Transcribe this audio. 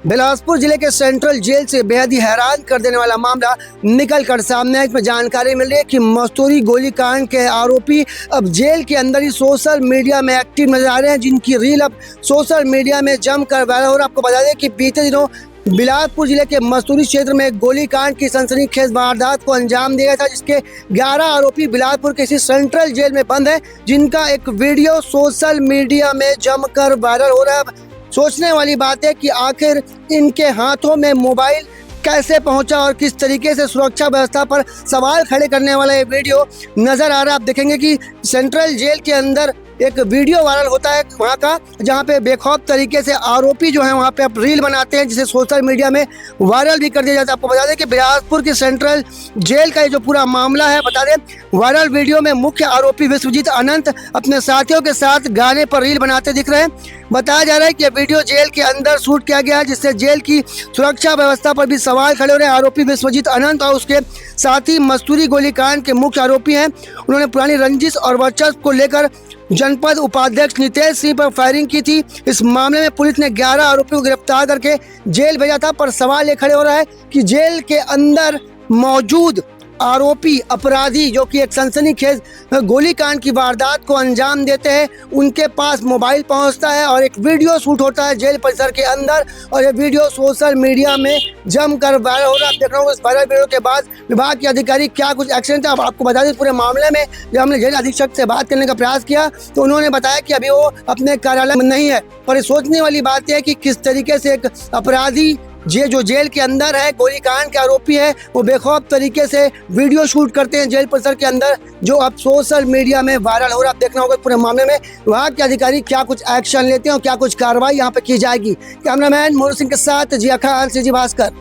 बिलासपुर जिले के central jail से बेहद ही हैरान कर देने वाला मामला निकल कर सामने आया। इसमें जानकारी मिली है कि मस्तूरी गोलीकांड के आरोपी अब जेल के अंदर ही सोशल मीडिया में एक्टिव नजर आ रहे हैं, जिनकी रील अब सोशल मीडिया में जमकर वायरल हो रहा है। आपको बता दें कि बीते दिनों बिलासपुर जिले के मस्तूरी क्षेत्र में गोलीकांड की सनसनीखेज वारदात को अंजाम दिया था, जिसके 11 आरोपी बिलासपुर के इसी सेंट्रल जेल में बंद है, जिनका एक वीडियो सोशल मीडिया में जमकर वायरल हो रहा है। सोचने वाली बात है कि आखिर इनके हाथों में मोबाइल कैसे पहुंचा और किस तरीके से सुरक्षा व्यवस्था पर सवाल खड़े करने वाला ये वीडियो नजर आ रहा है। आप देखेंगे कि सेंट्रल जेल के अंदर एक वीडियो वायरल होता है वहाँ का, जहाँ पे बेखौफ तरीके से आरोपी जो है वहाँ पे आप रील बनाते हैं, जिसे सोशल मीडिया में वायरल भी कर दिया जाता है। आपको बता दें कि बिलासपुर की सेंट्रल जेल का ये जो पूरा मामला है, बता दें वायरल वीडियो में मुख्य आरोपी विश्वजीत अनंत अपने साथियों के साथ गाने पर रील बनाते दिख रहे हैं। बताया जा रहा है कि यह वीडियो जेल के अंदर शूट किया गया है, जिससे जेल की सुरक्षा व्यवस्था पर भी सवाल खड़े हो रहे हैं। आरोपी विश्वजीत अनंत और उसके साथी मस्तूरी गोलीकांड के मुख्य आरोपी हैं। उन्होंने पुरानी रंजिश और वर्चस्व को लेकर जनपद उपाध्यक्ष नितेश सिंह पर फायरिंग की थी। इस मामले में पुलिस ने 11 आरोपियों को गिरफ्तार करके जेल भेजा था, पर सवाल ये खड़े हो रहा है कि जेल के अंदर मौजूद आरोपी अपराधी जो कि एक सनसनीखेज गोलीकांड की वारदात को अंजाम देते हैं, उनके पास मोबाइल पहुंचता है और एक वीडियो शूट होता है जेल परिसर के अंदर, और ये वीडियो सोशल मीडिया में जमकर वायरल हो रहा है। आप देख रहे हो इस वायरल वीडियो के बाद विभाग के अधिकारी क्या कुछ एक्शन था। अब आपको बता दें पूरे मामले में जब हमने जेल अधीक्षक से बात करने का प्रयास किया तो उन्होंने बताया कि अभी वो अपने कार्यालय में नहीं है। पर ये सोचने वाली बात है कि किस तरीके से एक अपराधी जो जेल के अंदर है, गोलीकांड के आरोपी है, वो बेखौफ तरीके से वीडियो शूट करते हैं जेल परिसर के अंदर, जो अब सोशल मीडिया में वायरल हो रहा है। देखना होगा पूरे मामले में वहाँ के अधिकारी क्या कुछ एक्शन लेते हैं और क्या कुछ कार्रवाई यहाँ पे की जाएगी। कैमरामैन मोनू सिंह के साथ जिया खान, सीजी भास्कर।